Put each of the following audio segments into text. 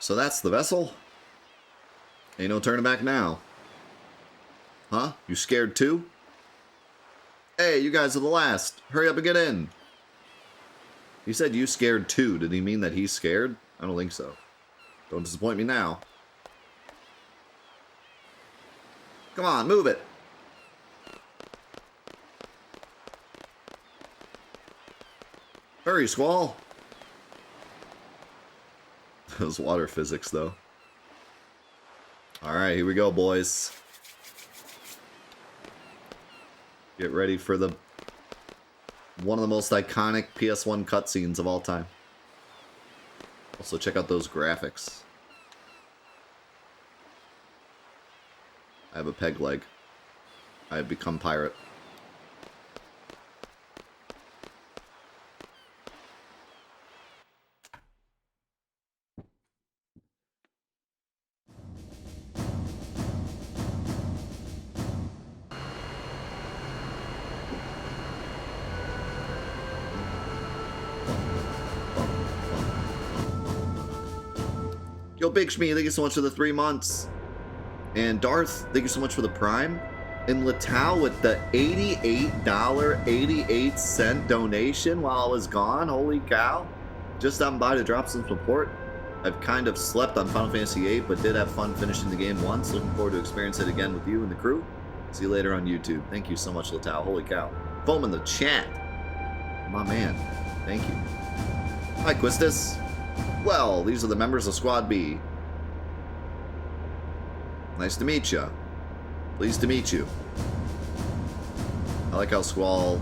So that's the vessel? Ain't no turning back now. Huh? You scared too? Hey, you guys are the last. Hurry up and get in. He said you scared too. Did he mean that he's scared? I don't think so. Don't disappoint me now. Come on, move it. Hurry, Squall. Those water physics, though. Alright, here we go, boys. Get ready for the one of the most iconic PS1 cutscenes of all time. Also, check out those graphics. I have a peg leg. I have become pirate. Yo, Big Shmee, thank you so much for the 3 months. And Darth, thank you so much for the Prime. And Latau with the $88.88 donation while I was gone. Holy cow. Just stopping by to drop some support. I've kind of slept on Final Fantasy VIII, but did have fun finishing the game once. Looking forward to experience it again with you and the crew. See you later on YouTube. Thank you so much, Latau. Holy cow. Foam in the chat. My man. Thank you. Hi, Quistis. Well, these are the members of Squad B. Nice to meet you. Pleased to meet you. I like how Squall,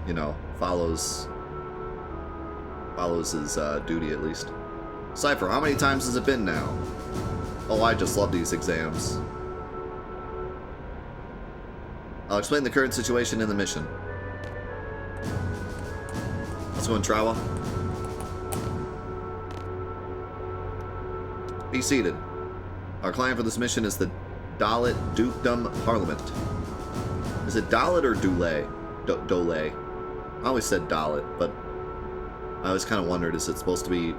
you know, follows his duty at least. Cypher, how many times has it been now? Oh, I just love these exams. I'll explain the current situation in the mission. Let's go in Trawa. Be seated. Our client for this mission is the Dalit Dukedom Parliament. Is it Dalit or Dule? Dole. I always said Dalit, but I always kind of wondered, is it supposed to be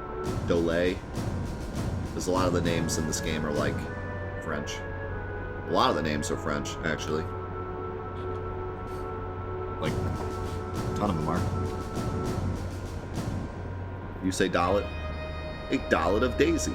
Dole? Because a lot of the names in this game are like French. A lot of the names are French, actually. Like, a ton of them are. You say Dalit? A Dalit of Daisy.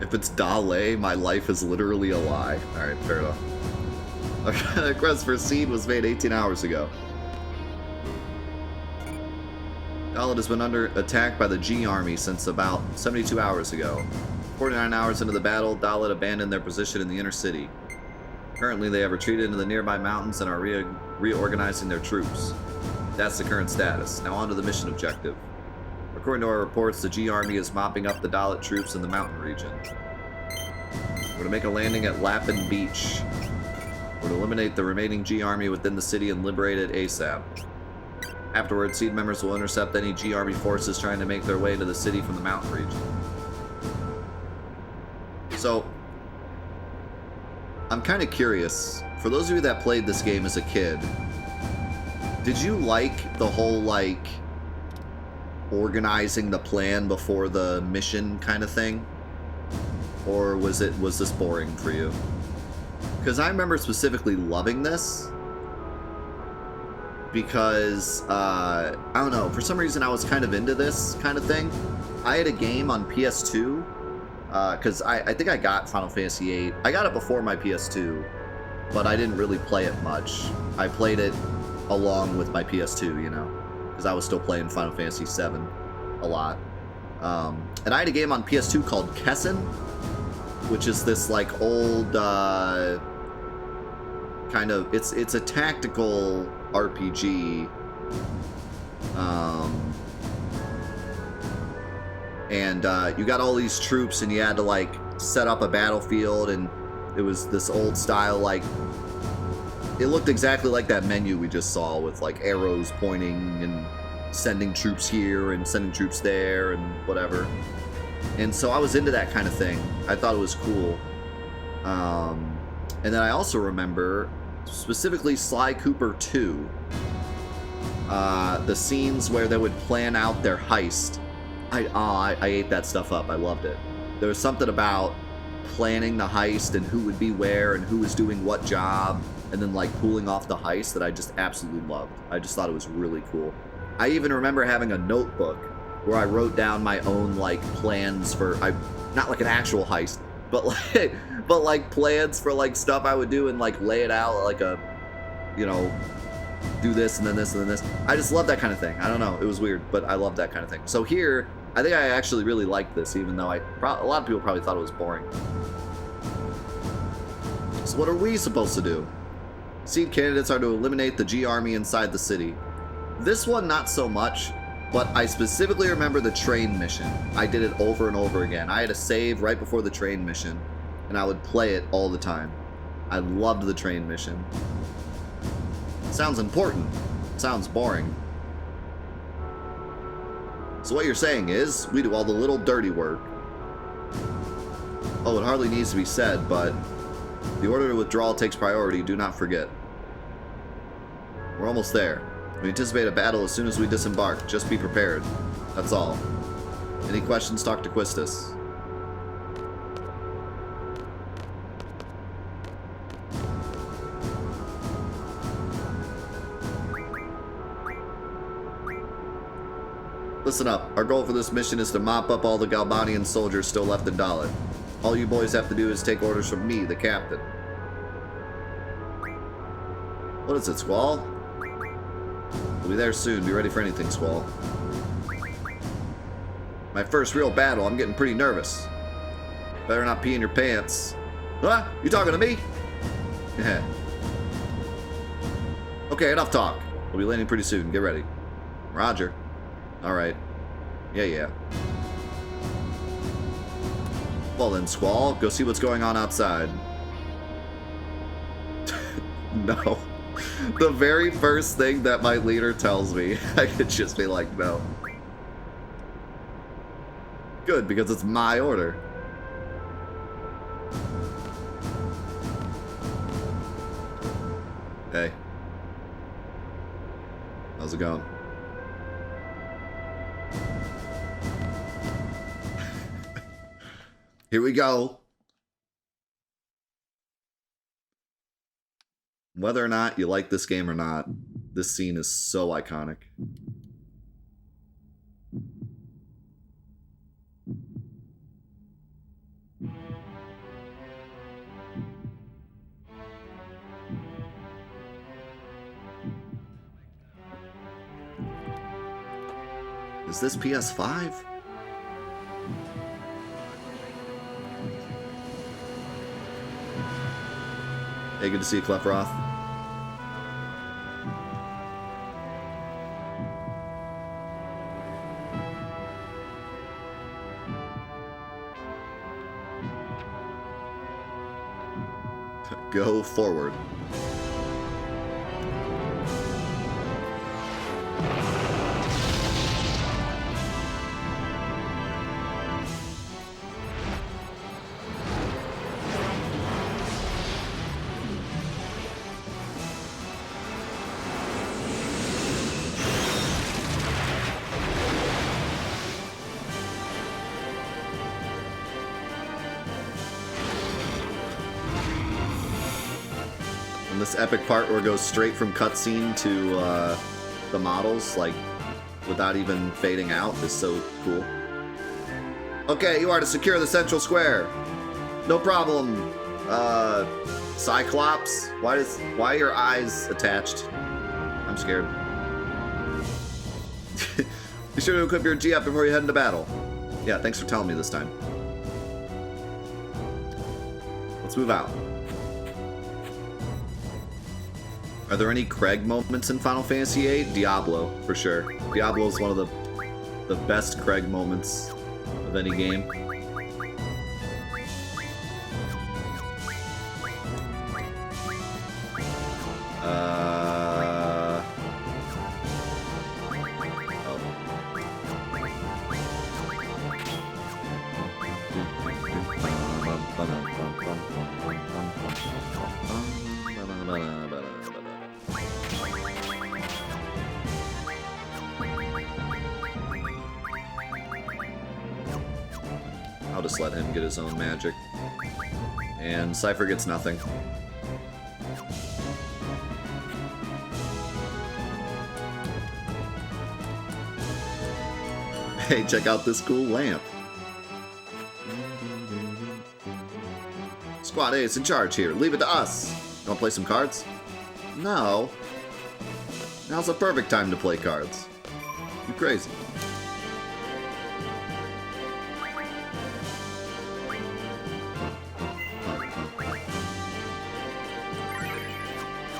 If it's Dale, my life is literally a lie. Alright, fair enough. The request for seed was made 18 hours ago. Dalit has been under attack by the G Army since about 72 hours ago. 49 hours into the battle, Dalit abandoned their position in the inner city. Currently, they have retreated into the nearby mountains and are reorganizing their troops. That's the current status. Now on to the mission objective. According to our reports, the G Army is mopping up the Dalit troops in the mountain region. We're to make a landing at Lapin Beach. We're to eliminate the remaining G Army within the city and liberate it ASAP. Afterwards, Seed members will intercept any G Army forces trying to make their way to the city from the mountain region. So, I'm kind of curious. For those of you that played this game as a kid, did you like the whole, like, organizing the plan before the mission kind of thing? Or was this boring for you? Because I remember specifically loving this because I don't know, for some reason I was kind of into this kind of thing. I had a game on PS2 because I think I got Final Fantasy VIII. I got it before my PS2, but I didn't really play it much. I played it along with my PS2, you know, because I was still playing Final Fantasy VII a lot. And I had a game on PS2 called Kessen, which is this like old kind of, it's a tactical RPG. And you got all these troops and you had to like set up a battlefield, and it was this old style, like it looked exactly like that menu we just saw with like arrows pointing and sending troops here and sending troops there and whatever. And so I was into that kind of thing. I thought it was cool. And then I also remember specifically Sly Cooper 2, the scenes where they would plan out their heist. I ate that stuff up. I loved it. There was something about planning the heist and who would be where and who was doing what job, and then like pulling off the heist that I just absolutely loved. I just thought it was really cool. I even remember having a notebook where I wrote down my own like plans for, not like an actual heist, but like plans for like stuff I would do and like lay it out like a, you know, do this and then this and then this. I just love that kind of thing. I don't know, it was weird, but I love that kind of thing. So here, I think I actually really liked this, even though a lot of people probably thought it was boring. So what are we supposed to do? Seed candidates are to eliminate the G army inside the city. This one, not so much, but I specifically remember the train mission. I did it over and over again. I had a save right before the train mission, and I would play it all the time. I loved the train mission. Sounds important. Sounds boring. So what you're saying is, we do all the little dirty work. Oh, it hardly needs to be said, but the order to withdrawal takes priority, do not forget. We're almost there. We anticipate a battle as soon as we disembark. Just be prepared. That's all. Any questions, talk to Quistis. Listen up. Our goal for this mission is to mop up all the Galbanian soldiers still left in Dalit. All you boys have to do is take orders from me, the captain. What is it, Squall? We'll be there soon. Be ready for anything, Squall. My first real battle. I'm getting pretty nervous. Better not pee in your pants. Huh? You talking to me? Yeah. Okay, enough talk. We'll be landing pretty soon. Get ready. Roger. Alright. Yeah. Well then, Squall, go see what's going on outside. No. The very first thing that my leader tells me, I could just be like, no. Good, because it's my order. Hey. How's it going? Here we go. Whether or not you like this game or not, this scene is so iconic. Is this PS5? Hey, good to see you, Clefroth. Go forward. This epic part where it goes straight from cutscene to the models, like, without even fading out, is so cool. Okay, you are to secure the central square. No problem. Cyclops? Why are your eyes attached? I'm scared. Be sure to equip your GF before you head into battle. Yeah, thanks for telling me this time. Let's move out. Are there any Craig moments in Final Fantasy VIII? Diablo, for sure. Diablo is one of the best Craig moments of any game. I'll just let him get his own magic. And Cypher gets nothing. Hey, check out this cool lamp. Squad A is in charge here. Leave it to us. You wanna play some cards? No. Now's the perfect time to play cards. You crazy.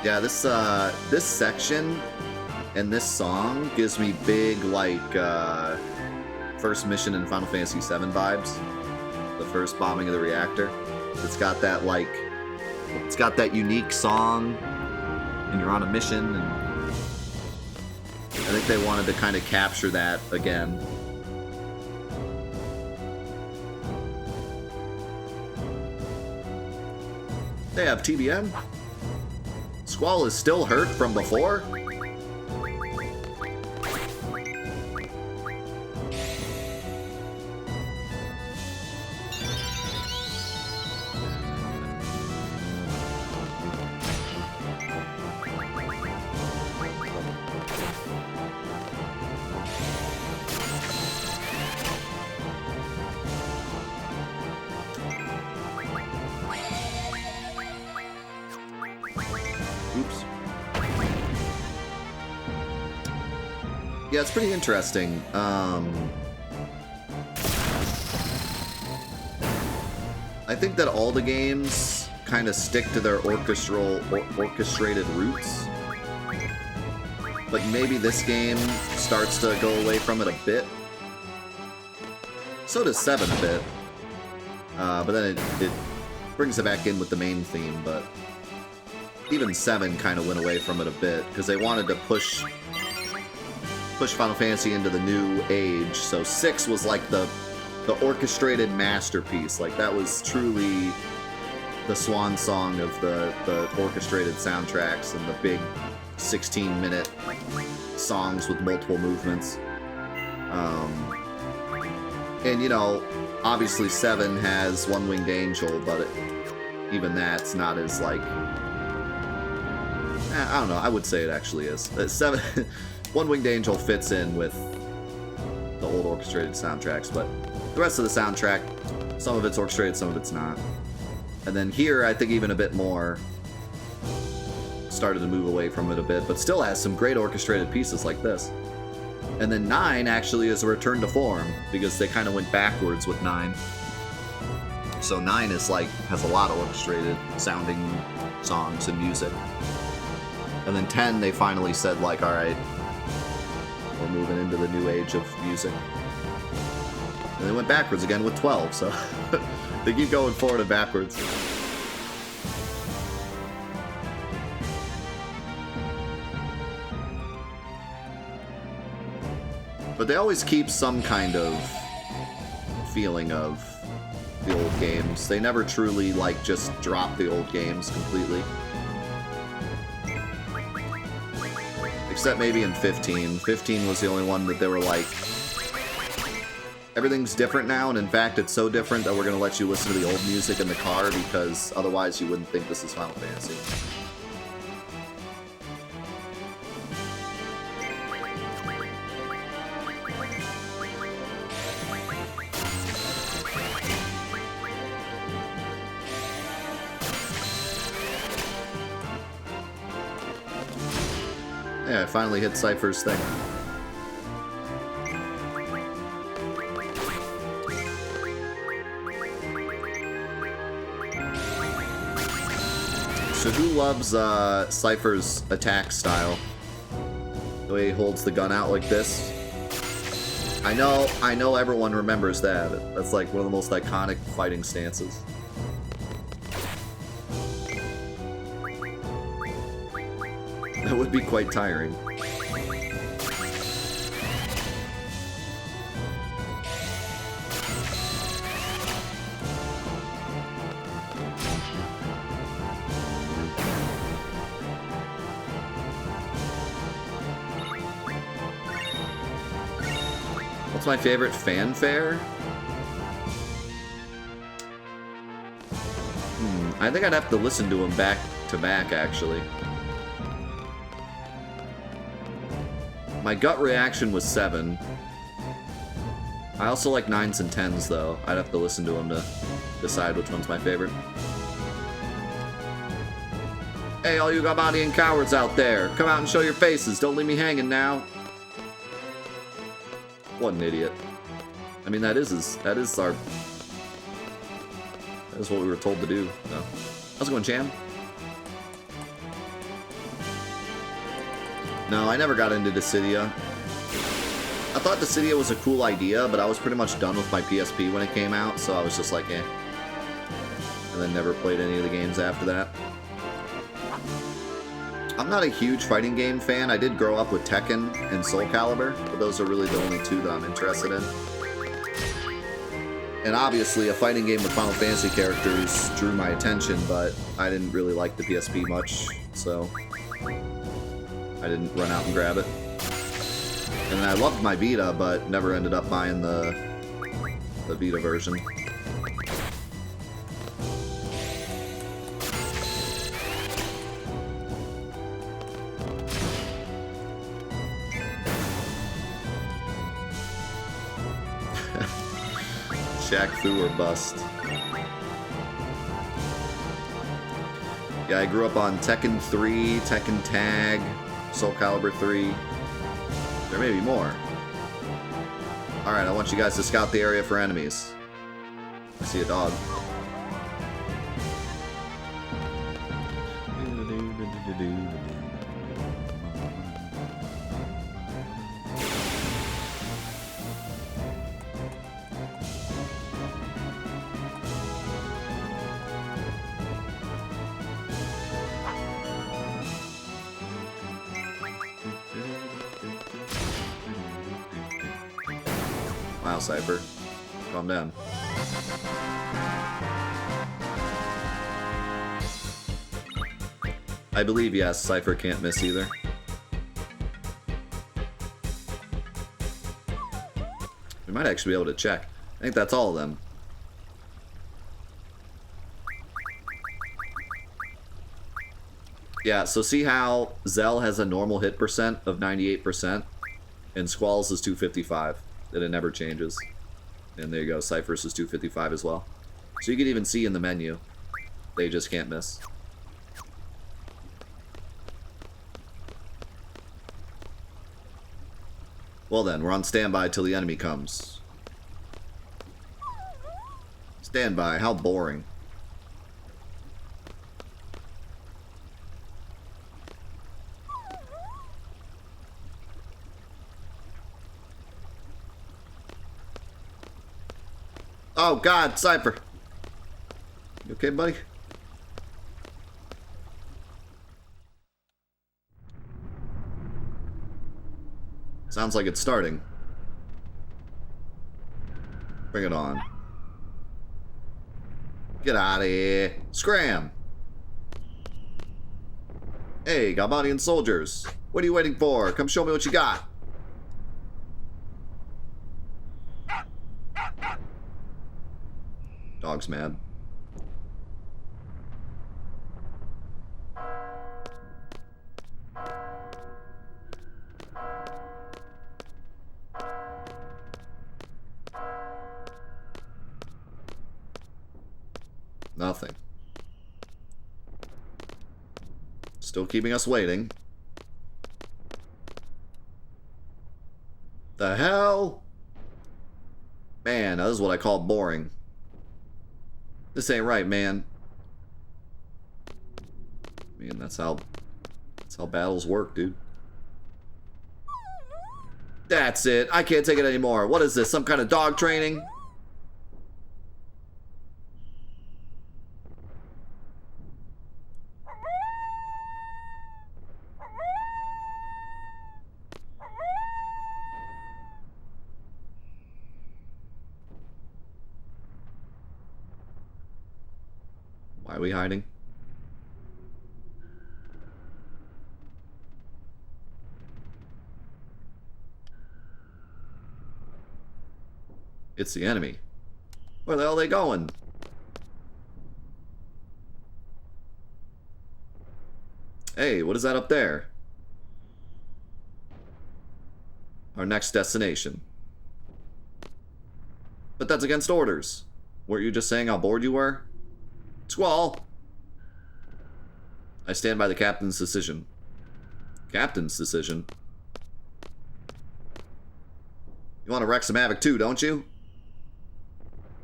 Yeah, this section and this song gives me big, like, first mission in Final Fantasy VII vibes. The first bombing of the reactor. It's got that, like, it's got that unique song, and you're on a mission, and I think they wanted to kind of capture that again. They have TBN. Squall is still hurt from before? Yeah, it's pretty interesting. I think that all the games kind of stick to their orchestrated roots. But maybe this game starts to go away from it a bit. So does 7 a bit. But then it brings it back in with the main theme, but even 7 kind of went away from it a bit, because they wanted to push Final Fantasy into the new age. So 6 was like the orchestrated masterpiece. Like, that was truly the swan song of the orchestrated soundtracks and the big 16-minute songs with multiple movements. And, you know, obviously 7 has One Winged Angel, but even that's not as, like... I don't know, I would say it actually is. 7... One Winged Angel fits in with the old orchestrated soundtracks, but the rest of the soundtrack, some of it's orchestrated, some of it's not. And then here, I think even a bit more started to move away from it a bit, but still has some great orchestrated pieces like this. And then 9 actually is a return to form, because they kind of went backwards with 9. So 9 is like, has a lot of orchestrated sounding songs and music. And then 10, they finally said, like, alright, we're moving into the new age of music. And they went backwards again with 12, so they keep going forward and backwards. But they always keep some kind of feeling of the old games. They never truly, like, just drop the old games completely. Except maybe in 15. 15 was the only one that they were like, everything's different now, and in fact it's so different that we're going to let you listen to the old music in the car, because otherwise you wouldn't think this is Final Fantasy. Yeah, I finally hit Cypher's thing. So who loves Cypher's attack style? The way he holds the gun out like this. I know everyone remembers that. That's like one of the most iconic fighting stances. That would be quite tiring. What's my favorite fanfare? I think I'd have to listen to them back to back, actually. My gut reaction was 7. I also like 9s and 10s, though. I'd have to listen to them to decide which one's my favorite. Hey, all you Gabanian cowards out there. Come out and show your faces. Don't leave me hanging now. What an idiot. I mean, that is what we were told to do. No. How's it going, Cham? No, I never got into Dissidia. I thought Dissidia was a cool idea, but I was pretty much done with my PSP when it came out, so I was just like, eh. And then never played any of the games after that. I'm not a huge fighting game fan. I did grow up with Tekken and Soul Calibur, but those are really the only two that I'm interested in. And obviously, a fighting game with Final Fantasy characters drew my attention, but I didn't really like the PSP much, so I didn't run out and grab it. And I loved my Vita, but never ended up buying the Vita version. Shaq Fu or bust. Yeah, I grew up on Tekken 3, Tekken Tag, Soul Calibur 3. There may be more. Alright, I want you guys to scout the area for enemies. I see a dog. Wow, Cypher. Calm down. I believe, yes, Cypher can't miss either. We might actually be able to check. I think that's all of them. Yeah, so see how Zell has a normal hit percent of 98%, and Squall's is 255. That it never changes. And there you go, Cypher's is 255 as well. So you can even see in the menu, they just can't miss. Well then, we're on standby till the enemy comes. Standby, how boring. Oh God, Cypher. You okay, buddy? Sounds like it's starting. Bring it on. Get out of here. Scram! Hey, Galbanian soldiers. What are you waiting for? Come show me what you got. Dog's mad. Nothing. Still keeping us waiting. The hell? Man, that is what I call boring. This ain't right, man. Man, that's how battles work, dude. That's it. I can't take it anymore. What is this? Some kind of dog training? Why are we hiding? It's the enemy. Where the hell are they going? Hey, what is that up there? Our next destination. But that's against orders. Weren't you just saying how bored you were? Squall! I stand by the captain's decision. Captain's decision? You want to wreck some havoc too, don't you?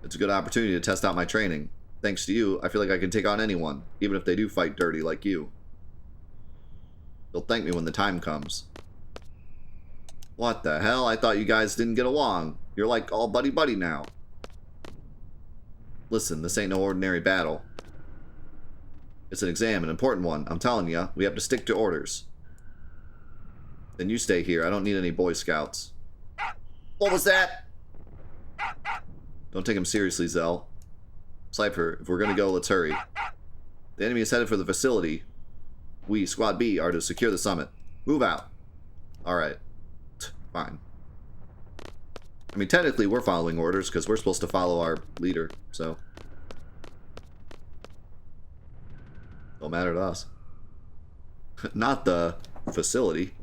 It's a good opportunity to test out my training. Thanks to you, I feel like I can take on anyone, even if they do fight dirty like you. You'll thank me when the time comes. What the hell? I thought you guys didn't get along. You're like all buddy-buddy now. Listen, this ain't no ordinary battle. It's an exam, an important one. I'm telling you, we have to stick to orders. Then you stay here. I don't need any Boy Scouts. What was that? Don't take him seriously, Zell. Cypher, if we're gonna go, let's hurry. The enemy is headed for the facility. We, Squad B, are to secure the summit. Move out. Alright. Fine. I mean, technically, we're following orders, because we're supposed to follow our leader, so... Don't matter to us. Not the facility.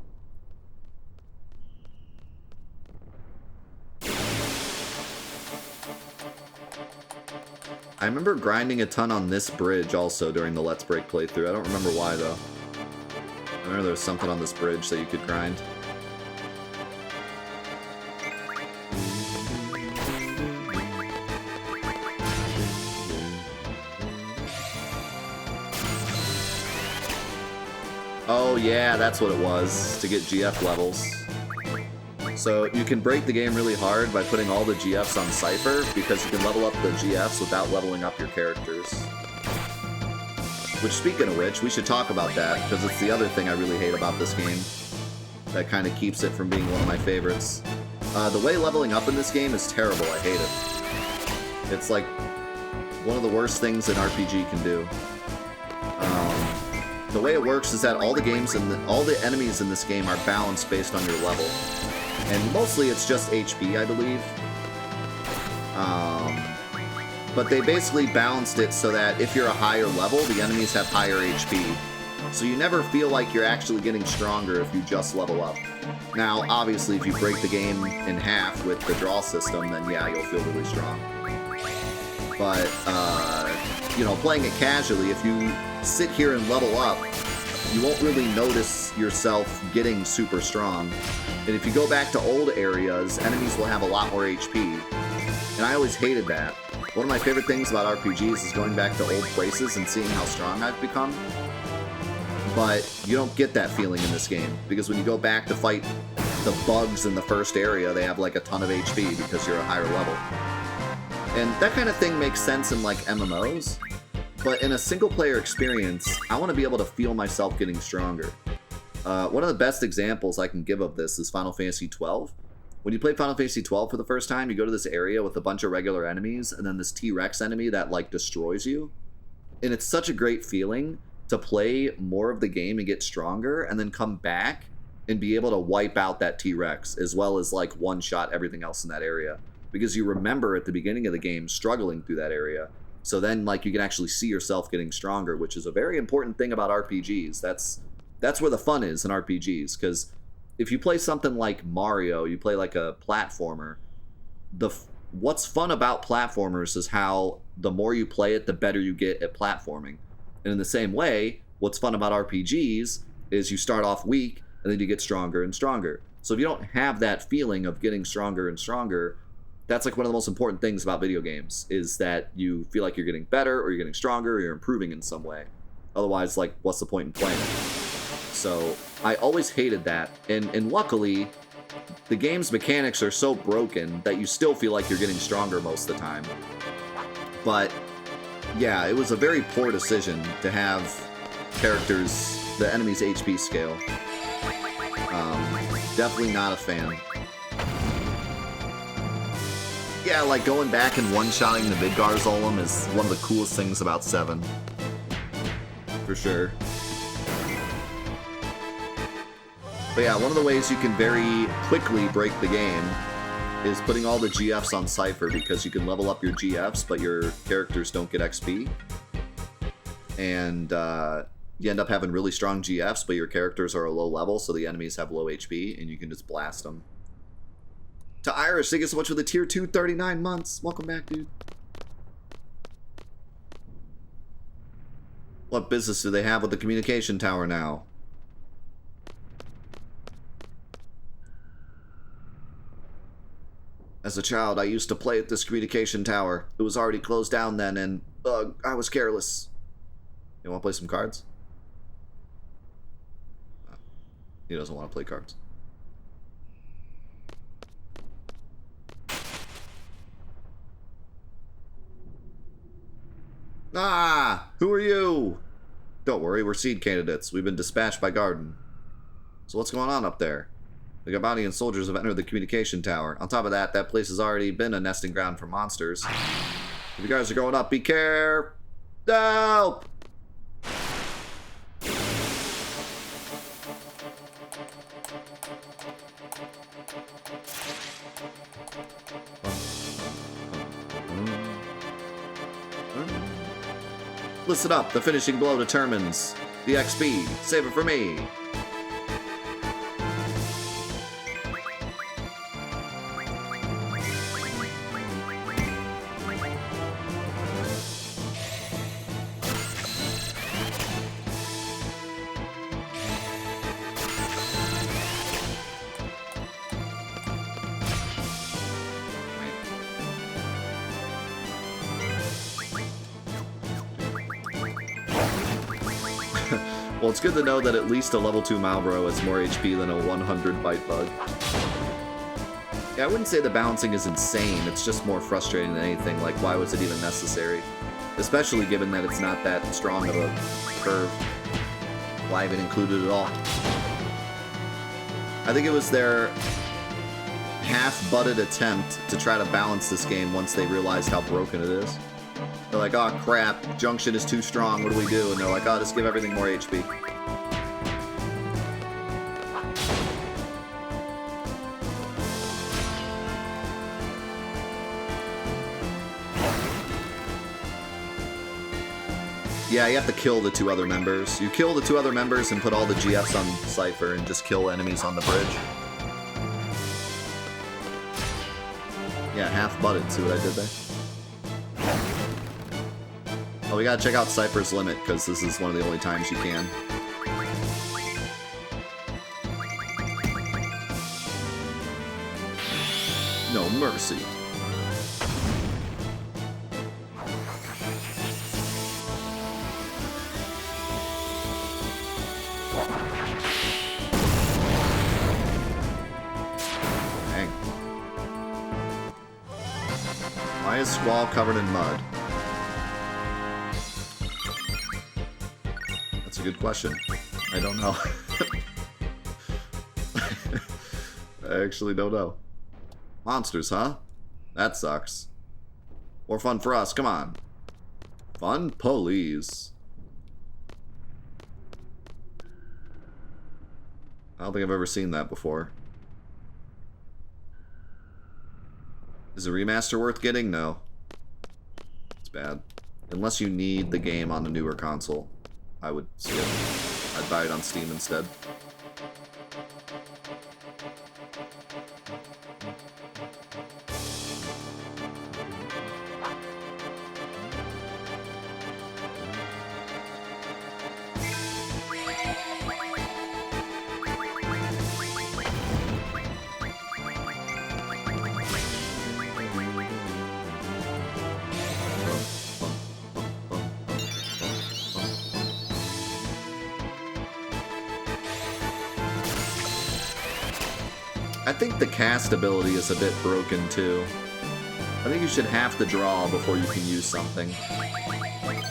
I remember grinding a ton on this bridge also during the Let's Break playthrough. I don't remember why, though. I remember there was something on this bridge that you could grind. Oh yeah, that's what it was, to get GF levels. So you can break the game really hard by putting all the GFs on Cypher, because you can level up the GFs without leveling up your characters. Which, speaking of which, we should talk about that, because it's the other thing I really hate about this game. That kind of keeps it from being one of my favorites. The way leveling up in this game is terrible, I hate it. It's like one of the worst things an RPG can do. The way it works is that all the enemies in this game are balanced based on your level. And mostly it's just HP, I believe. But they basically balanced it so that if you're a higher level, the enemies have higher HP. So you never feel like you're actually getting stronger if you just level up. Now, obviously, if you break the game in half with the draw system, then yeah, you'll feel really strong. But, you know, playing it casually, if you sit here and level up, you won't really notice yourself getting super strong. And if you go back to old areas, enemies will have a lot more HP. And I always hated that. One of my favorite things about RPGs is going back to old places and seeing how strong I've become. But you don't get that feeling in this game, because when you go back to fight the bugs in the first area, they have like a ton of HP because you're a higher level. And that kind of thing makes sense in like MMOs, but in a single player experience, I want to be able to feel myself getting stronger. One of the best examples I can give of this is Final Fantasy XII. When you play Final Fantasy XII for the first time, you go to this area with a bunch of regular enemies, and then this T-Rex enemy that like destroys you. And it's such a great feeling to play more of the game and get stronger, and then come back and be able to wipe out that T-Rex, as well as like one-shot everything else in that area. Because you remember at the beginning of the game struggling through that area. So then like you can actually see yourself getting stronger, which is a very important thing about RPGs. That's where the fun is in RPGs, because if you play something like Mario, you play like a platformer, what's fun about platformers is how the more you play it, the better you get at platforming. And in the same way, what's fun about RPGs is you start off weak, and then you get stronger and stronger. So if you don't have that feeling of getting stronger and stronger, that's like one of the most important things about video games, is that you feel like you're getting better, or you're getting stronger, or you're improving in some way. Otherwise, like, what's the point in playing it? So I always hated that, and luckily, the game's mechanics are so broken that you still feel like you're getting stronger most of the time. But yeah, it was a very poor decision to have characters, the enemy's HP scale. Definitely not a fan. Yeah, like going back and one-shotting the Midgar Golem is one of the coolest things about 7. For sure. But yeah, one of the ways you can very quickly break the game is putting all the GFs on Cypher, because you can level up your GFs, but your characters don't get XP. And you end up having really strong GFs, but your characters are a low level, so the enemies have low HP, and you can just blast them. To Irish, thank you so much for the tier 2 39 months. Welcome back, dude. What business do they have with the communication tower now? As a child, I used to play at this communication tower. It was already closed down then, and I was careless. You want to play some cards? He doesn't want to play cards. Ah! Who are you? Don't worry, we're seed candidates. We've been dispatched by Garden. So what's going on up there? The Gabanian soldiers have entered the communication tower. On top of that, that place has already been a nesting ground for monsters. If you guys are going up, be careful! No! Listen up, the finishing blow determines the XP. Save it for me. Well, it's good to know that at least a level 2 Malboro has more HP than a 100 bite bug. Yeah, I wouldn't say the balancing is insane, it's just more frustrating than anything. Like, why was it even necessary? Especially given that it's not that strong of a curve. Why even include it at all? I think it was their half-butted attempt to try to balance this game once they realized how broken it is. They're like, oh crap, junction is too strong, what do we do? And they're like, oh, just give everything more HP. Yeah, you have to kill the 2 other members. You kill the 2 other members and put all the GFs on Cypher and just kill enemies on the bridge. Yeah, half-butted, see what I did there? Oh, we gotta check out Cypher's limit, because this is one of the only times you can. No mercy. Dang. Why is Squall covered in mud? Good question. I don't know. I actually don't know. Monsters, huh? That sucks. More fun for us, come on. Fun? Please. I don't think I've ever seen that before. Is a remaster worth getting? No. It's bad. Unless you need the game on the newer console. I would skip. I'd buy it on Steam instead. I think the cast ability is a bit broken too. I think you should have to draw before you can use something.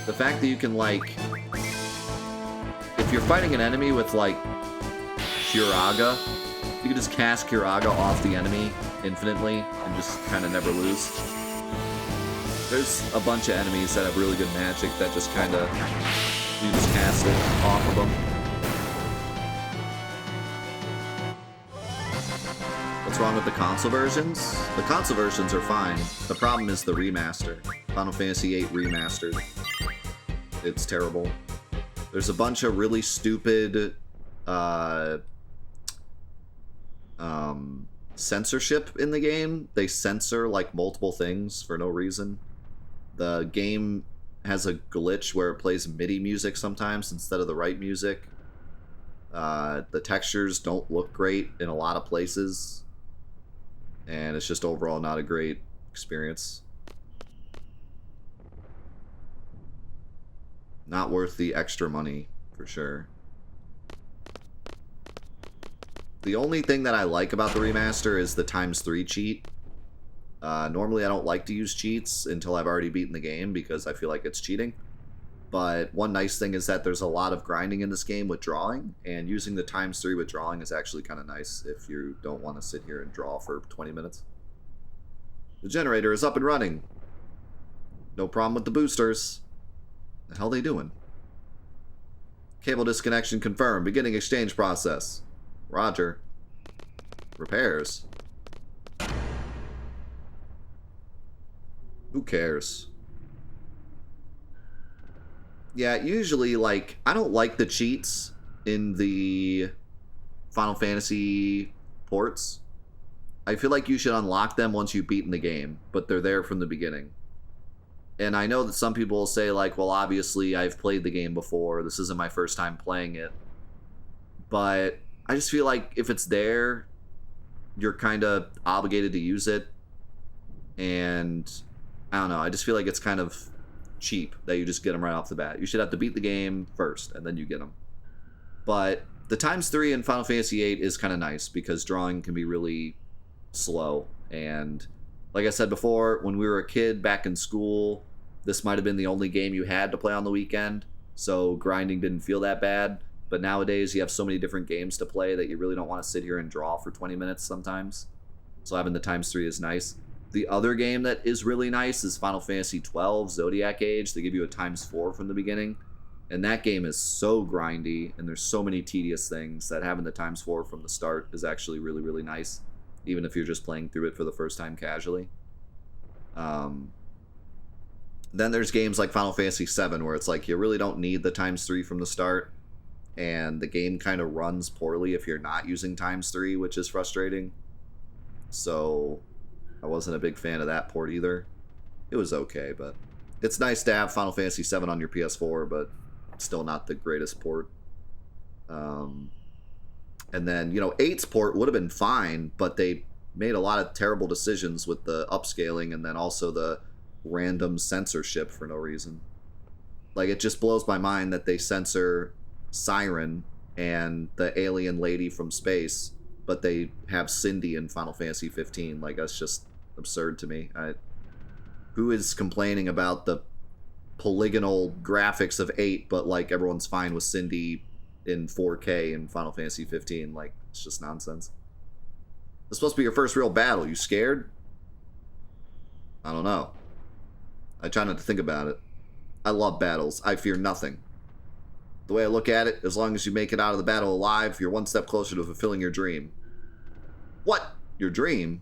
The fact that you can, like, if you're fighting an enemy with, like, Kiraga, you can just cast Kiraga off the enemy infinitely and just kind of never lose. There's a bunch of enemies that have really good magic that just kind of, you just cast it off of them. What's wrong with the console versions? The console versions are fine. The problem is the remaster. Final Fantasy VIII Remastered. It's terrible. There's a bunch of really stupid censorship in the game. They censor like multiple things for no reason. The game has a glitch where it plays MIDI music sometimes instead of the right music. The textures don't look great in a lot of places, and it's just overall not a great experience. Not worth the extra money, for sure. The only thing that I like about the remaster is the ×3 cheat. Normally I don't like to use cheats until I've already beaten the game because I feel like it's cheating. But one nice thing is that there's a lot of grinding in this game with drawing, and using the ×3 with drawing is actually kind of nice if you don't want to sit here and draw for 20 minutes. The generator is up and running. No problem with the boosters. The hell they doing? Cable disconnection confirmed. Beginning exchange process. Roger. Repairs. Who cares? Yeah, usually, like, I don't like the cheats in the Final Fantasy ports. I feel like you should unlock them once you've beaten the game, but they're there from the beginning. And I know that some people will say, like, well, obviously I've played the game before. This isn't my first time playing it. But I just feel like if it's there, you're kind of obligated to use it. And I don't know. I just feel like it's kind of cheap that you just get them right off the bat. You should have to beat the game first, and then you get them. But the ×3 in Final Fantasy VIII is kind of nice because drawing can be really slow. And like I said before, when we were a kid back in school, this might have been the only game you had to play on the weekend, so grinding didn't feel that bad. But nowadays, you have so many different games to play that you really don't want to sit here and draw for 20 minutes sometimes. So having the ×3 is nice. The other game that is really nice is Final Fantasy XII, Zodiac Age. They give you a ×4 from the beginning. And that game is so grindy, and there's so many tedious things that having the ×4 from the start is actually really, really nice, even if you're just playing through it for the first time casually. Then there's games like Final Fantasy VII where it's like you really don't need the ×3 from the start, and the game kind of runs poorly if you're not using ×3, which is frustrating. So I wasn't a big fan of that port either. It was okay, but it's nice to have Final Fantasy VII on your PS4, but still not the greatest port. And then, you know, 8's port would have been fine, but they made a lot of terrible decisions with the upscaling and then also the random censorship for no reason. Like, it just blows my mind that they censor Siren and the alien lady from space, but they have Cindy in Final Fantasy 15. Like, that's just absurd to me. Who is complaining about the polygonal graphics of 8, but like everyone's fine with Cindy in 4K in Final Fantasy 15? Like, it's just nonsense. It's supposed to be your first real battle. You scared? I don't know. I try not to think about it. I love battles. I fear nothing. The way I look at it, as long as you make it out of the battle alive, you're one step closer to fulfilling your dream. What? Your dream?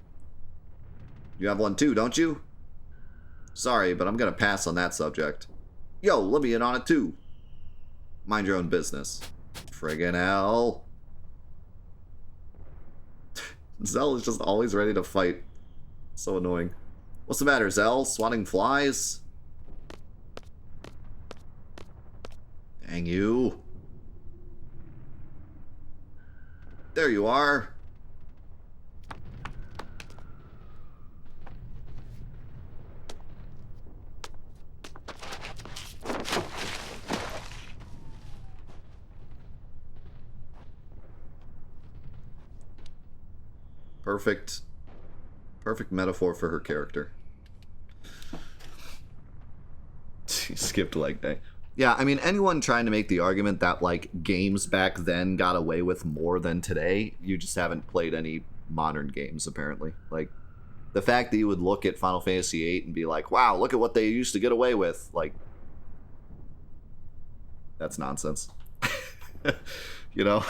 You have one too, don't you? Sorry, but I'm gonna pass on that subject. Yo, let me in on it too. Mind your own business. Friggin' hell. Zell is just always ready to fight. So annoying. What's the matter, Zell? Swatting flies? Dang you. There you are. Perfect metaphor for her character. She skipped leg day. Yeah, I mean, anyone trying to make the argument that, like, games back then got away with more than today, you just haven't played any modern games, apparently. Like, the fact that you would look at Final Fantasy VIII and be like, wow, look at what they used to get away with, like, that's nonsense. You know?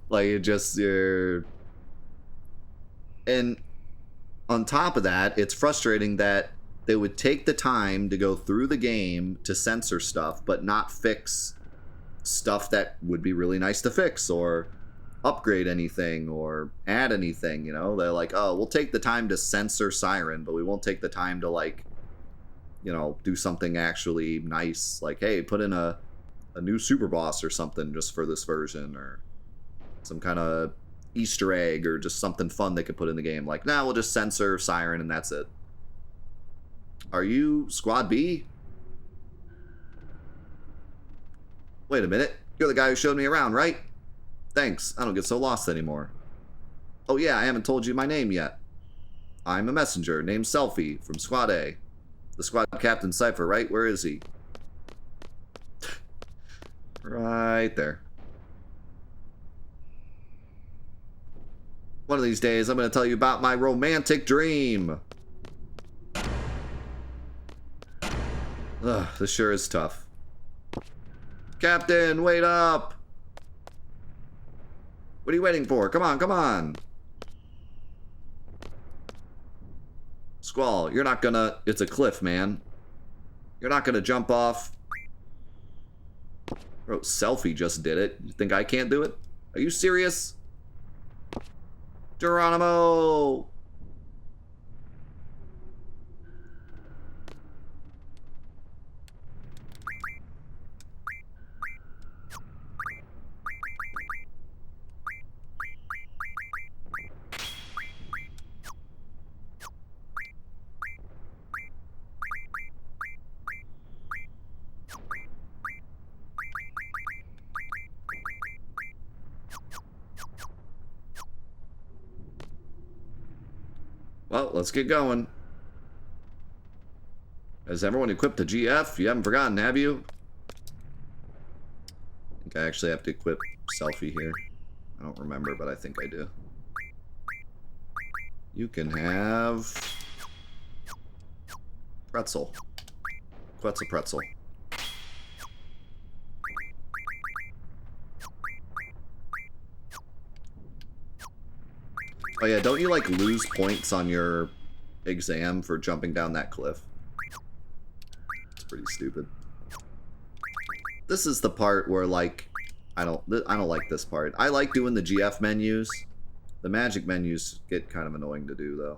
Like, it just, you're... And on top of that, it's frustrating that they would take the time to go through the game to censor stuff, but not fix stuff that would be really nice to fix or upgrade anything or add anything, you know? They're like, oh, we'll take the time to censor Siren, but we won't take the time to, like, you know, do something actually nice. Like, hey, put in a new super boss or something just for this version, or some kind of Easter egg or just something fun they could put in the game. Like, nah, we'll just censor Siren and that's it. Are you Squad B? Wait a minute. You're the guy who showed me around, right? Thanks. I don't get so lost anymore. Oh yeah, I haven't told you my name yet. I'm a messenger named Selfie from Squad A. The squad captain Cypher, right? Where is he? Right there. One of these days, I'm going to tell you about my romantic dream. Ugh, this sure is tough. Captain, wait up! What are you waiting for? Come on, come on! Squall, you're not gonna... It's a cliff, man. You're not gonna jump off. Bro, Selfie just did it. You think I can't do it? Are you serious? Geronimo! Well, let's get going. Has everyone equipped the GF? You haven't forgotten, have you? I think I actually have to equip Selfie here. I don't remember, but I think I do. You can have... Pretzel. Quetzalpretzel. Oh yeah, don't you, like, lose points on your exam for jumping down that cliff? It's pretty stupid. This is the part where, like, I don't like this part. I like doing the GF menus. The magic menus get kind of annoying to do, though.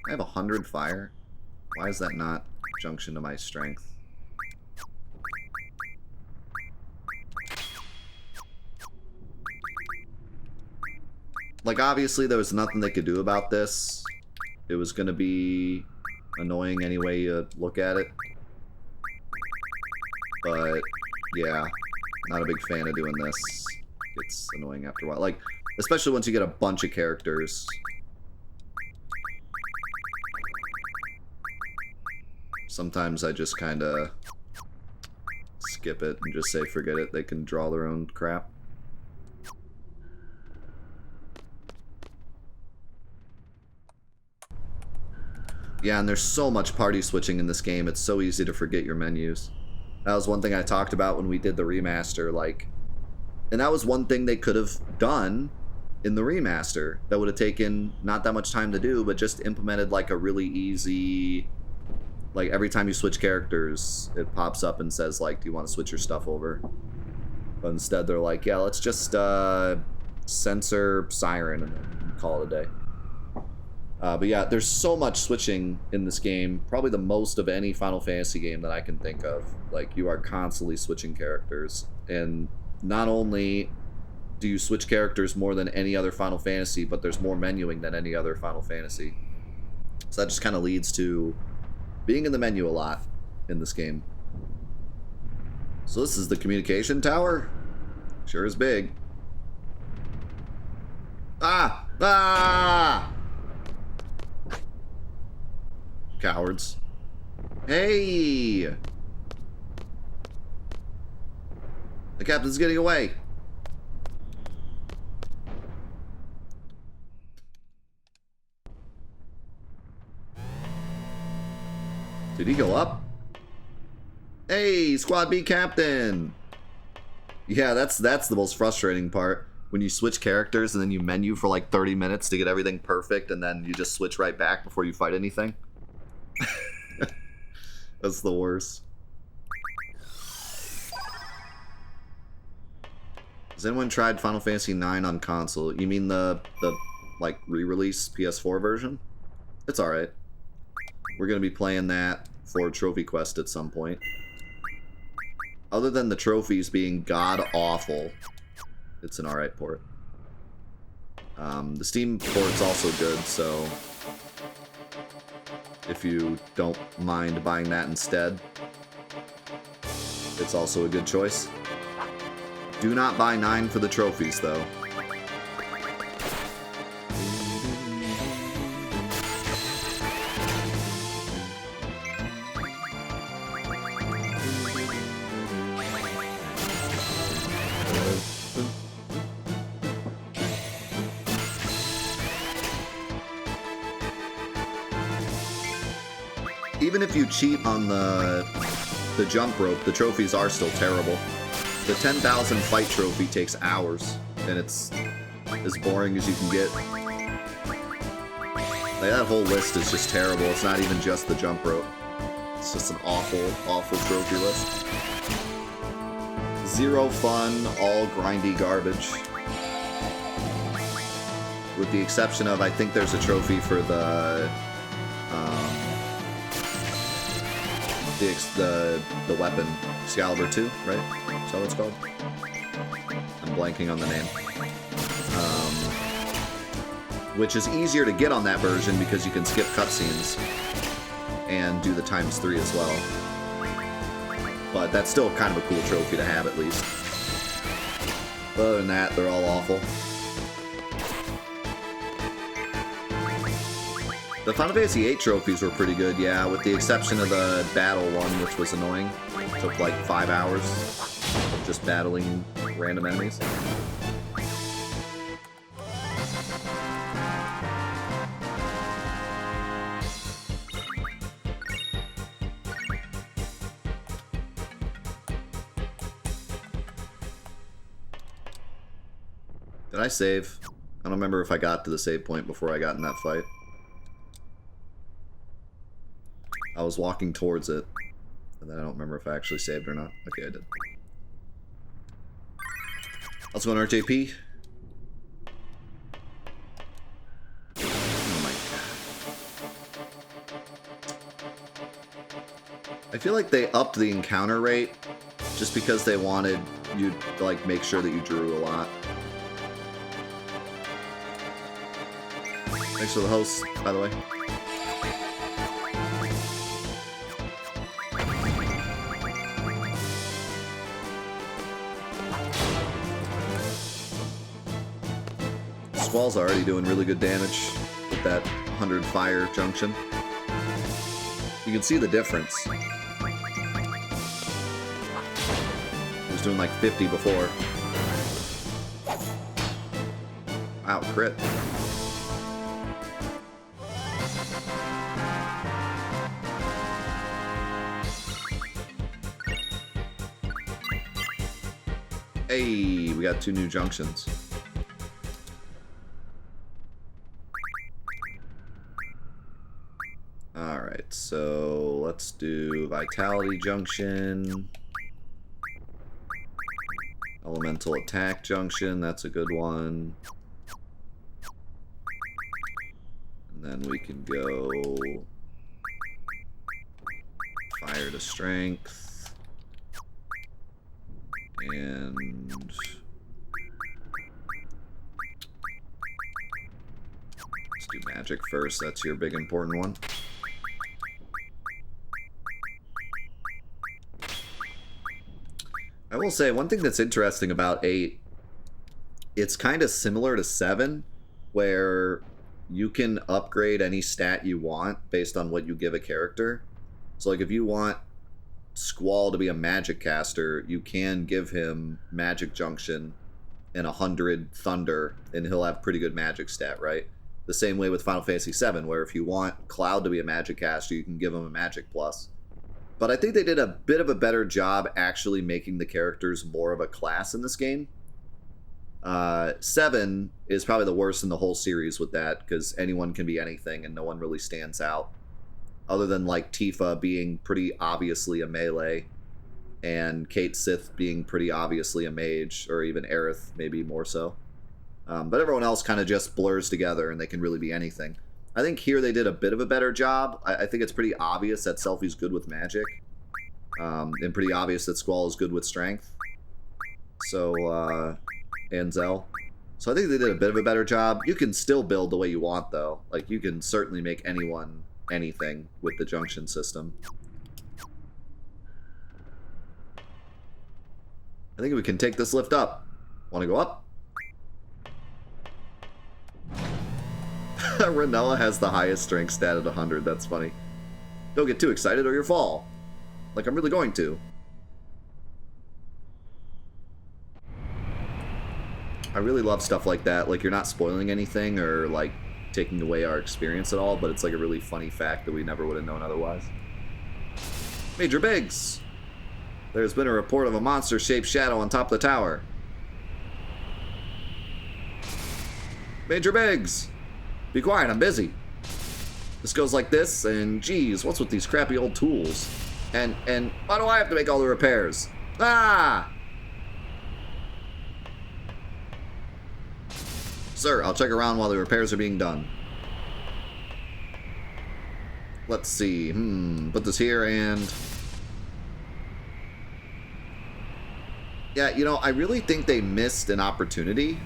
I have 100 fire. Why is that not junction to my strength? Like, obviously, there was nothing they could do about this. It was going to be annoying any way you look at it. But, yeah, not a big fan of doing this. It's annoying after a while. Like, especially once you get a bunch of characters. Sometimes I just kind of skip it and just say forget it. They can draw their own crap. Yeah, and there's so much party switching in this game, it's so easy to forget your menus. That was one thing I talked about when we did the remaster, like... And that was one thing they could have done in the remaster that would have taken not that much time to do, but just implemented, like, a really easy... Like, every time you switch characters, it pops up and says, like, do you want to switch your stuff over? But instead, they're like, yeah, let's just, censor Siren and call it a day. But yeah, there's so much switching in this game. Probably the most of any Final Fantasy game that I can think of. Like, you are constantly switching characters. And not only do you switch characters more than any other Final Fantasy, but there's more menuing than any other Final Fantasy. So that just kind of leads to being in the menu a lot in this game. So this is the communication tower? Sure is big. Ah! Ah! Cowards. Hey! The captain's getting away. Did he go up? Hey, Squad B captain! Yeah, that's the most frustrating part. When you switch characters and then you menu for like 30 minutes to get everything perfect and then you just switch right back before you fight anything. That's the worst. Has anyone tried Final Fantasy IX on console? You mean the like re-release PS4 version? It's alright. We're gonna be playing that for Trophy Quest at some point. Other than the trophies being god-awful, it's an alright port. The Steam port's also good, so if you don't mind buying that instead, it's also a good choice. Do not buy 9 for the trophies, though. Even if you cheat on the jump rope, the trophies are still terrible. The 10,000 fight trophy takes hours, and it's as boring as you can get. Like, that whole list is just terrible. It's not even just the jump rope. It's just an awful, awful trophy list. Zero fun, all grindy garbage. With the exception of, I think there's a trophy for the weapon, Excalibur 2, right? Is that what it's called? I'm blanking on the name. Which is easier to get on that version because you can skip cutscenes and do the ×3 as well. But that's still kind of a cool trophy to have, at least. Other than that, they're all awful. The Final Fantasy VIII trophies were pretty good, yeah, with the exception of the battle one, which was annoying. It took like 5 hours just battling random enemies. Did I save? I don't remember if I got to the save point before I got in that fight. I was walking towards it, and then I don't remember if I actually saved or not. Okay, I did. How's it going, RJP? Oh my god. I feel like they upped the encounter rate just because they wanted you to, like, make sure that you drew a lot. Thanks for the host, by the way. Squall's already doing really good damage with that 100 fire junction. You can see the difference. He was doing like 50 before. Wow, crit. Hey, we got 2 new junctions. Alright, so let's do Vitality Junction. Elemental Attack Junction, that's a good one. And then we can go Fire to Strength. And let's do Magic first, that's your big important one. I will say, one thing that's interesting about 8, it's kind of similar to 7, where you can upgrade any stat you want based on what you give a character. So, like, if you want Squall to be a magic caster, you can give him Magic Junction and 100 Thunder, and he'll have pretty good magic stat, right? The same way with Final Fantasy VII, where if you want Cloud to be a magic caster, you can give him a Magic Plus. But I think they did a bit of a better job actually making the characters more of a class in this game. 7 is probably the worst in the whole series with that, because anyone can be anything and no one really stands out. Other than, like, Tifa being pretty obviously a melee. and Kate Sith being pretty obviously a mage, or even Aerith maybe more so. But everyone else kind of just blurs together, and they can really be anything. I think here they did a bit of a better job. I think it's pretty obvious that Selphie's good with magic, and pretty obvious that Squall is good with strength. So, and Zell. So I think they did a bit of a better job. You can still build the way you want, though. Like, you can certainly make anyone anything with the junction system. I think we can take this lift up. Want to go up? Renoa has the highest strength stat at 100. That's funny. Don't get too excited or you'll fall. Like, I'm really going to. I really love stuff like that. Like, you're not spoiling anything or, like, taking away our experience at all, but it's, like, a really funny fact that we never would have known otherwise. Major Biggs! There's been a report of a monster-shaped shadow on top of the tower. Major Biggs! Be quiet, I'm busy. This goes like this, and geez, what's with these crappy old tools? And why do I have to make all the repairs? Ah! Sir, I'll check around while the repairs are being done. Let's see. Put this here and... Yeah, you know, I really think they missed an opportunity.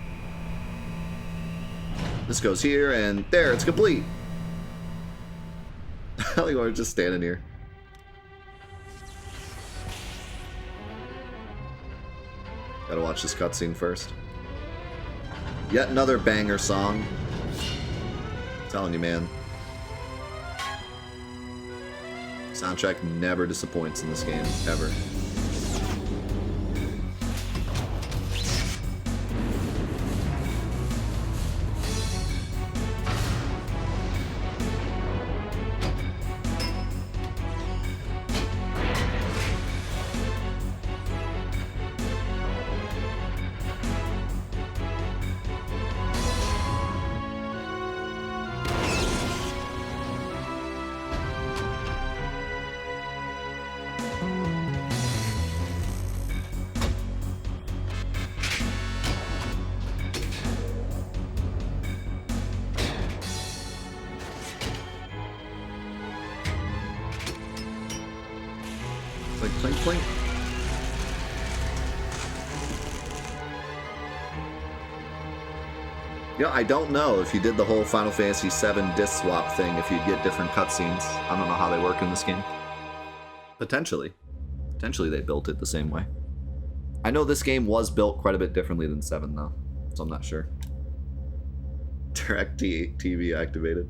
This goes here, and there, it's complete. Like, we're just standing here. Gotta watch this cutscene first. Yet another banger song. I'm telling you, man. Soundtrack never disappoints in this game, ever. Like clink clink. You know, I don't know if you did the whole Final Fantasy VII disc swap thing, if you'd get different cutscenes. I don't know how they work in this game. Potentially. Potentially they built it the same way. I know this game was built quite a bit differently than 7, though, so I'm not sure. Direct TV activated.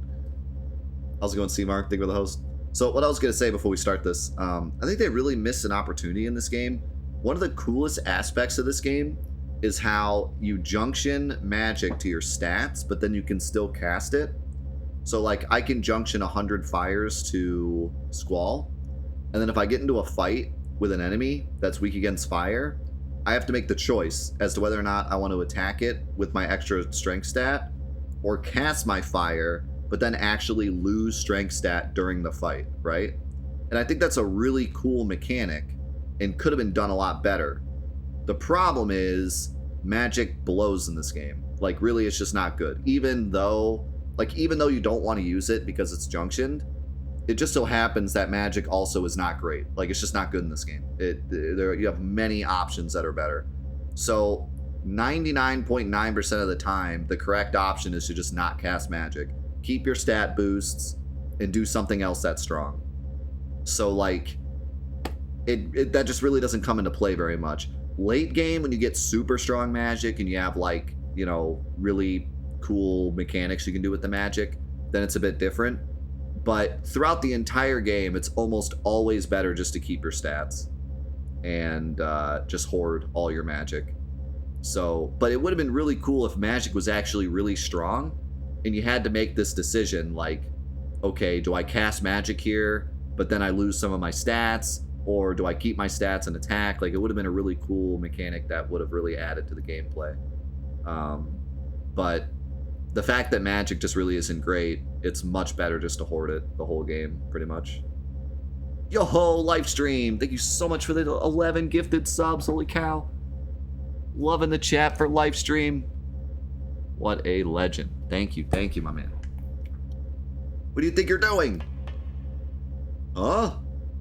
How's it going, C-Mark? Thank you for the host. So what I was going to say before we start this, I think they really missed an opportunity in this game. One of the coolest aspects of this game is how you junction magic to your stats, but then you can still cast it. So, like, I can junction 100 fires to Squall, and then if I get into a fight with an enemy that's weak against fire, I have to make the choice as to whether or not I want to attack it with my extra strength stat, or cast my fire, but then actually lose strength stat during the fight, right? And I think that's a really cool mechanic and could have been done a lot better. The problem is magic blows in this game. Like, really, it's just not good. Even though you don't want to use it because it's junctioned, it just so happens that magic also is not great. Like, it's just not good in this game. You have many options that are better. So 99.9% of the time, the correct option is to just not cast magic. Keep your stat boosts and do something else that's strong. So, like, that just really doesn't come into play very much. Late game, when you get super strong magic and you have, like, you know, really cool mechanics you can do with the magic, then it's a bit different. But throughout the entire game, it's almost always better just to keep your stats and just hoard all your magic. So, but it would have been really cool if magic was actually really strong and you had to make this decision, like, okay, do I cast magic here, but then I lose some of my stats, or do I keep my stats and attack? Like, it would have been a really cool mechanic that would have really added to the gameplay. But the fact that magic just really isn't great, it's much better just to hoard it the whole game, pretty much. Yo ho, live stream. Thank you so much for the 11 gifted subs. Holy cow. Loving the chat for live stream. What a legend. Thank you, my man. What do you think you're doing? Huh?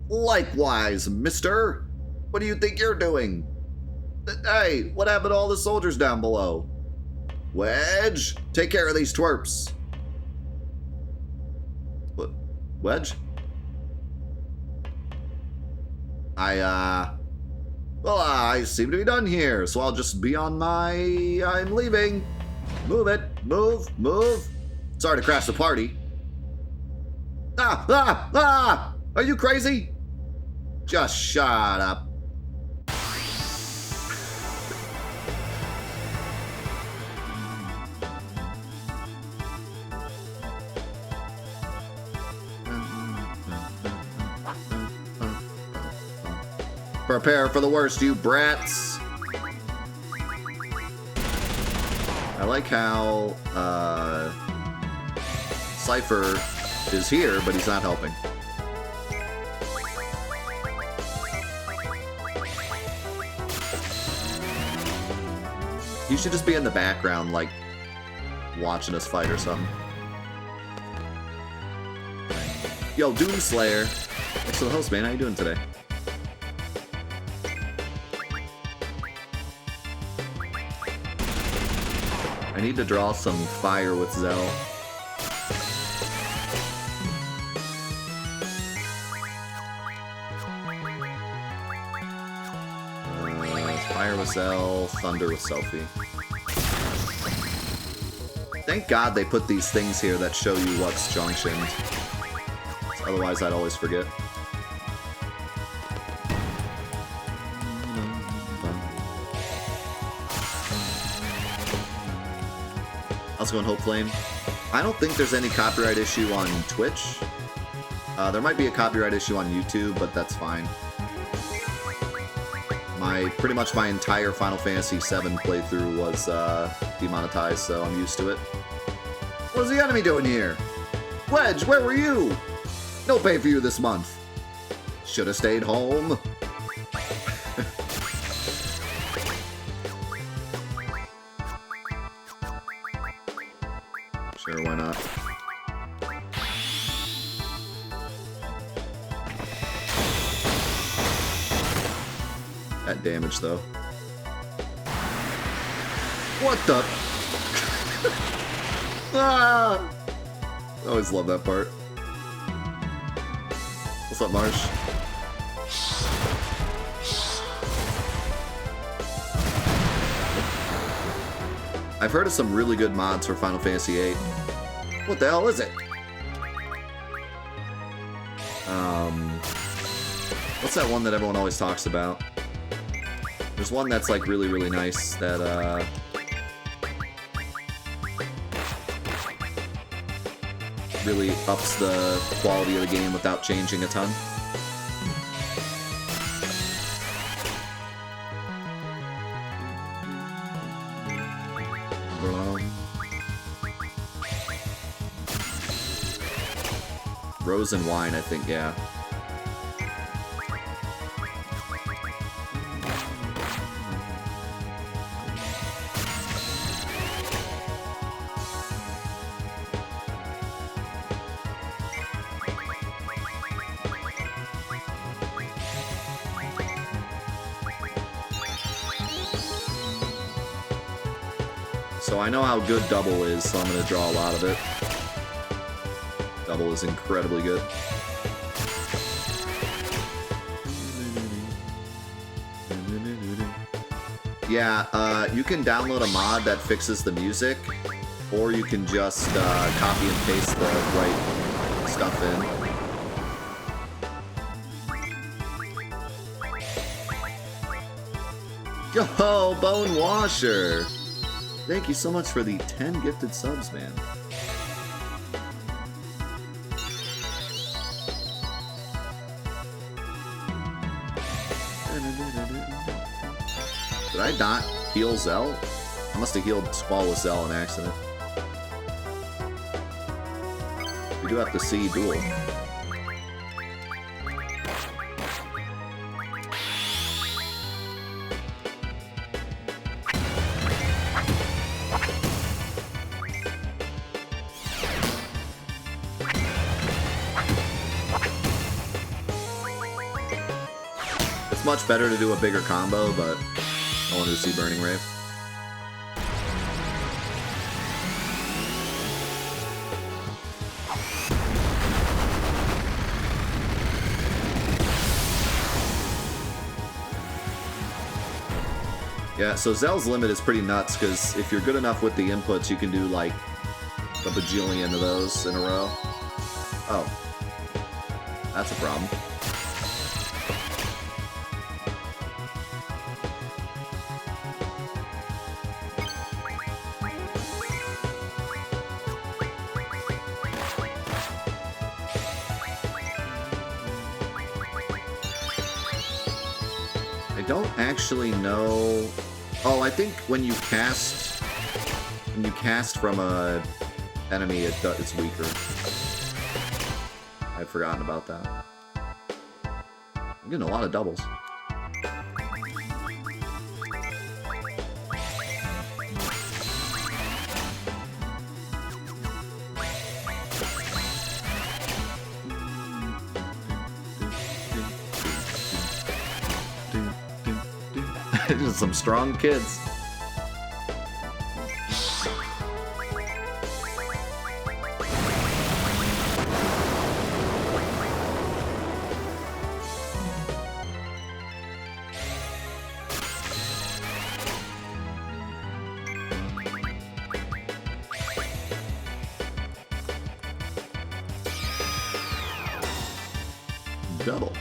Likewise, mister. What do you think you're doing? Hey, what happened to all the soldiers down below? Wedge, take care of these twerps. What? Wedge? Well, I seem to be done here, so I'll just be on my... I'm leaving. Move it. Move. Sorry to crash the party. Ah! Are you crazy? Just shut up. Prepare for the worst, you brats. I like how Cypher is here, but he's not helping. You should just be in the background, like, watching us fight or something. Yo, Doomslayer. Thanks for the host, man. How you doing today? I need to draw some fire with Zell. Fire with Zell, thunder with Selfie. Thank God they put these things here that show you what's junctioned. Otherwise, I'd always forget. How's it going, Hope Flame? I don't think there's any copyright issue on Twitch. There might be a copyright issue on YouTube, but that's fine. Pretty much my entire Final Fantasy VII playthrough was demonetized, so I'm used to it. What's the enemy doing here? Wedge, where were you? No pay for you this month. Should have stayed home. Sure, why not? That damage, though. What the? Ah! I always love that part. What's up, Marsh? I've heard of some really good mods for Final Fantasy VIII. What the hell is it? What's that one that everyone always talks about? There's one that's like really, really nice that really ups the quality of the game without changing a ton. Rose and Wine, I think, yeah. So I know how good Double is, so I'm going to draw a lot of it. Double is incredibly good. Yeah, you can download a mod that fixes the music, or you can just copy and paste the right stuff in. Yo, Bone Washer! Thank you so much for the 10 gifted subs, man. Did I not heal Zell? I must have healed Squall with Zell in accident. We do have to see Duel. much better to do a bigger combo, but I wanted to see Burning Rave. Yeah, so Zell's limit is pretty nuts, because if you're good enough with the inputs, you can do, like, a bajillion of those in a row. Oh. That's a problem. I don't actually know... Oh, I think when you cast from a enemy, it's weaker. I've forgotten about that. I'm getting a lot of doubles. Just some strong kids. Double.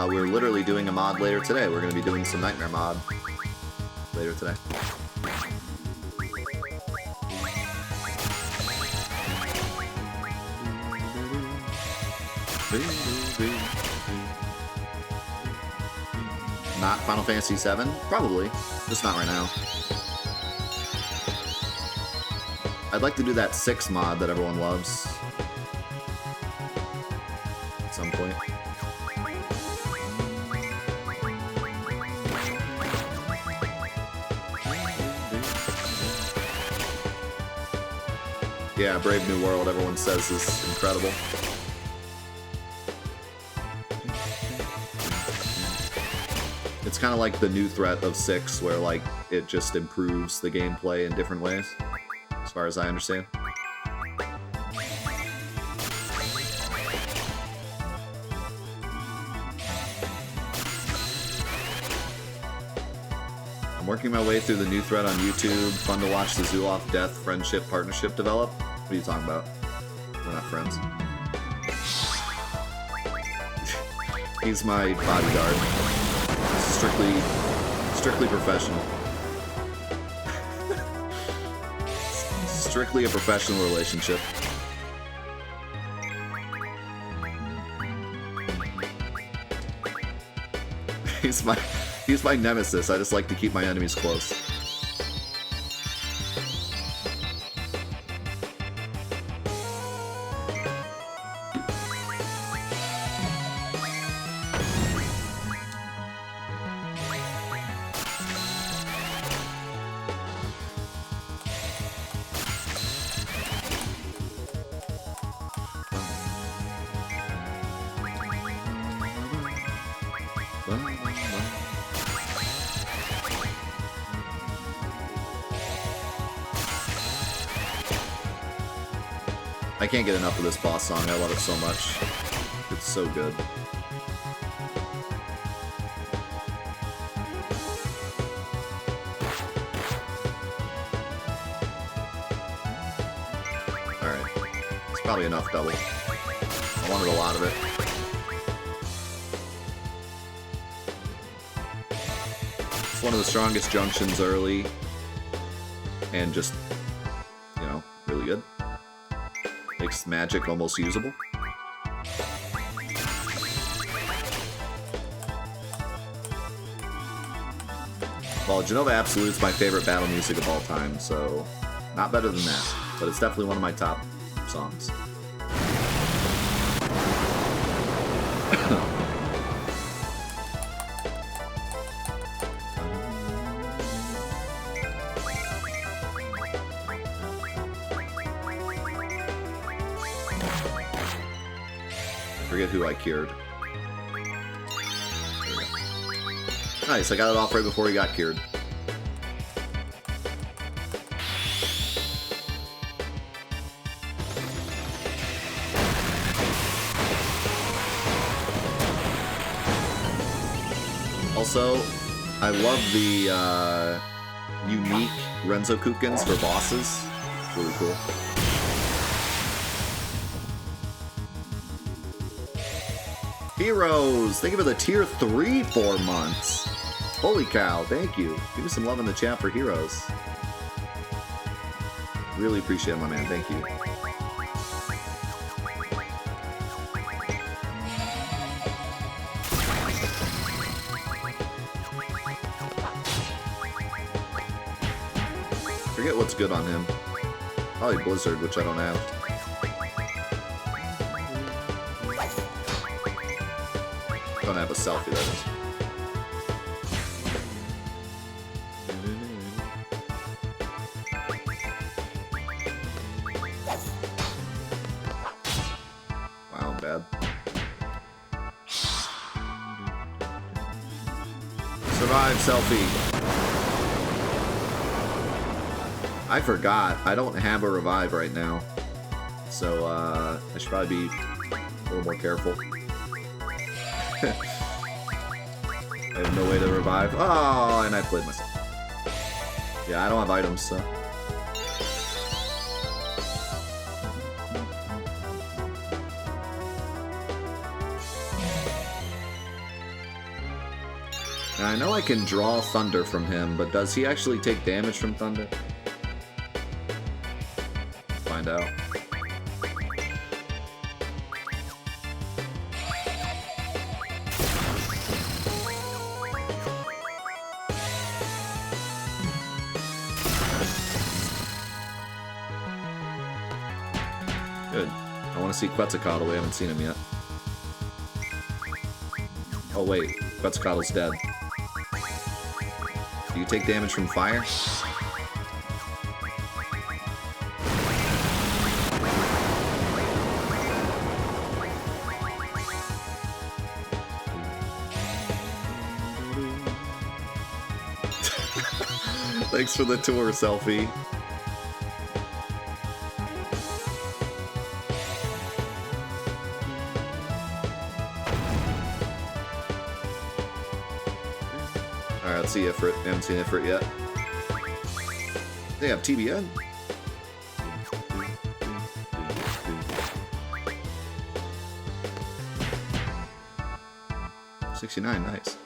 We're literally doing a mod later today. We're going to be doing some Nightmare mod later today. Not Final Fantasy VII? Probably. Just not right now. I'd like to do that 6 mod that everyone loves. At some point. Yeah, Brave New World, everyone says is incredible. It's kind of like the new threat of 6, where like it just improves the gameplay in different ways, as far as I understand. I'm working my way through the new thread on YouTube. Fun to watch the Zoloff Death Friendship Partnership develop. What are you talking about? We're not friends. He's my bodyguard. Strictly professional. Strictly a professional relationship. He's my nemesis. I just like to keep my enemies close. I can't get enough of this boss song. I love it so much. It's so good. Alright. It's probably enough double. I wanted a lot of it. It's one of the strongest junctions early. And just, you know, really good. Makes magic almost usable. Well, Genova Absolute's my favorite battle music of all time, so not better than that, but it's definitely one of my top songs. Forget who I cured. Nice, I got it off right before he got cured. Also, I love the unique Renzokukens for bosses. Really cool. Heroes! Thank you for the tier 3 4 months. Holy cow, thank you. Give me some love in the chat for Heroes. Really appreciate it, my man. Thank you. Forget what's good on him. Probably Blizzard, which I don't have. Don't have a selfie, that is. Wow, I'm bad. Survive, selfie. I forgot. I don't have a revive right now. So, I should probably be a little more careful. I have no way to revive. Oh, and I played myself. Yeah, I don't have items, so. Now, I know I can draw thunder from him, but does he actually take damage from thunder? Find out. Good. I want to see Quetzalcoatl. We haven't seen him yet. Oh wait, Quetzalcoatl's dead. Do you take damage from fire? Thanks for the tour, selfie. Alright, let's see Ifrit. I haven't seen Ifrit yet. They have TBN. $69, nice.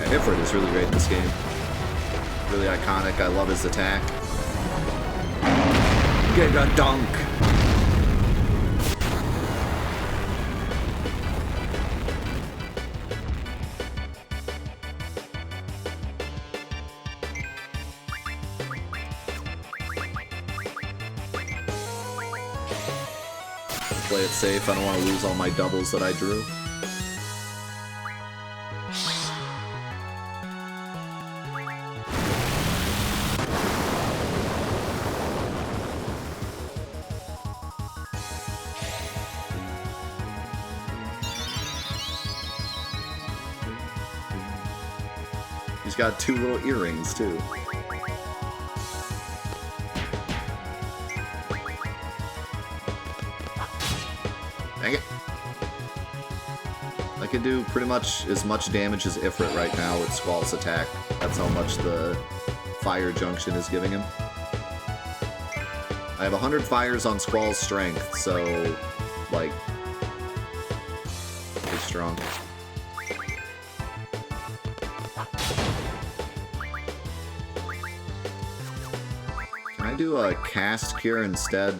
Ifrit is really great in this game. Really iconic. I love his attack. Giga Dunk! Play it safe. I don't want to lose all my doubles that I drew. He's got two little earrings, too. Dang it. I can do pretty much as much damage as Ifrit right now with Squall's attack. That's how much the fire junction is giving him. I have 100 fires on Squall's strength, so, like, pretty strong. Do a cast cure instead.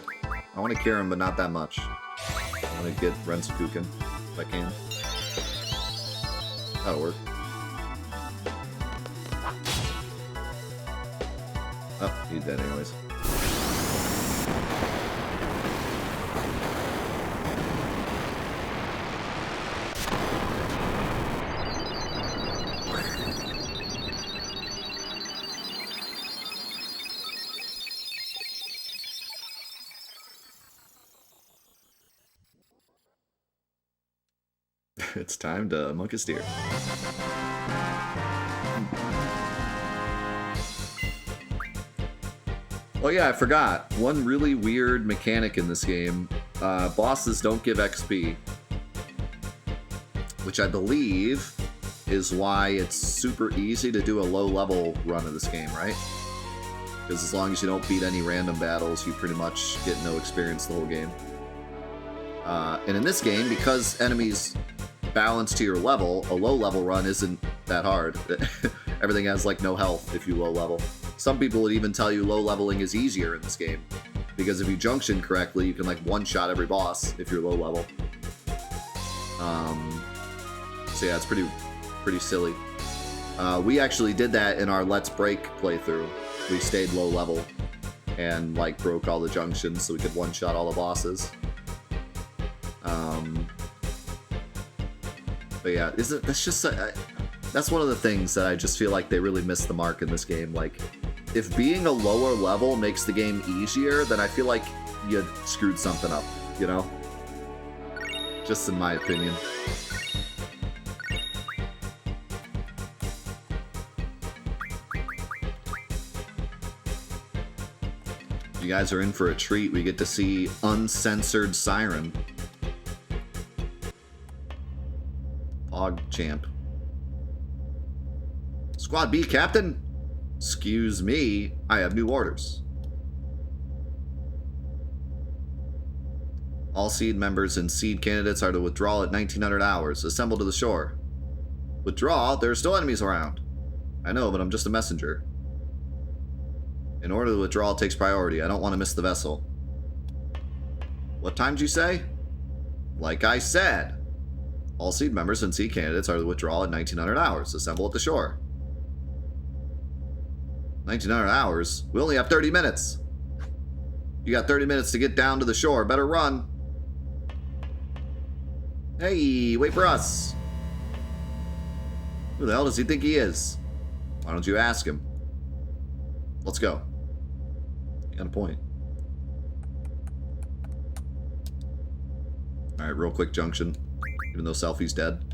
I want to cure him, but not that much. I want to get Rensukuken if I can. That'll work. Oh, he's dead anyways. It's time to monk a steer. Oh yeah, I forgot. One really weird mechanic in this game. Bosses don't give XP. Which I believe is why it's super easy to do a low-level run of this game, right? Because as long as you don't beat any random battles, you pretty much get no experience the whole game. And in this game, because enemies balance to your level, a low-level run isn't that hard. Everything has, like, no health if you low-level. Some people would even tell you low-leveling is easier in this game. Because if you junction correctly, you can, like, one-shot every boss if you're low-level. So yeah, it's pretty silly. We actually did that in our Let's Break playthrough. We stayed low-level and, like, broke all the junctions so we could one-shot all the bosses. But yeah, that's just that's one of the things that I just feel like they really missed the mark in this game. Like, if being a lower level makes the game easier, then I feel like you screwed something up, you know? Just in my opinion. You guys are in for a treat. We get to see uncensored Siren. Champ. Squad B, Captain? Excuse me, I have new orders. All seed members and seed candidates are to withdraw at 1900 hours. Assemble to the shore. Withdraw? There are still enemies around. I know, but I'm just a messenger. In order, the withdrawal takes priority. I don't want to miss the vessel. What time did you say? Like I said. All seed members and seed candidates are to withdraw at 1900 hours. Assemble at the shore. 1900 hours? We only have 30 minutes. You got 30 minutes to get down to the shore. Better run. Hey, wait for us. Who the hell does he think he is? Why don't you ask him? Let's go. You got a point. Alright, real quick junction. Even though Selfie's dead.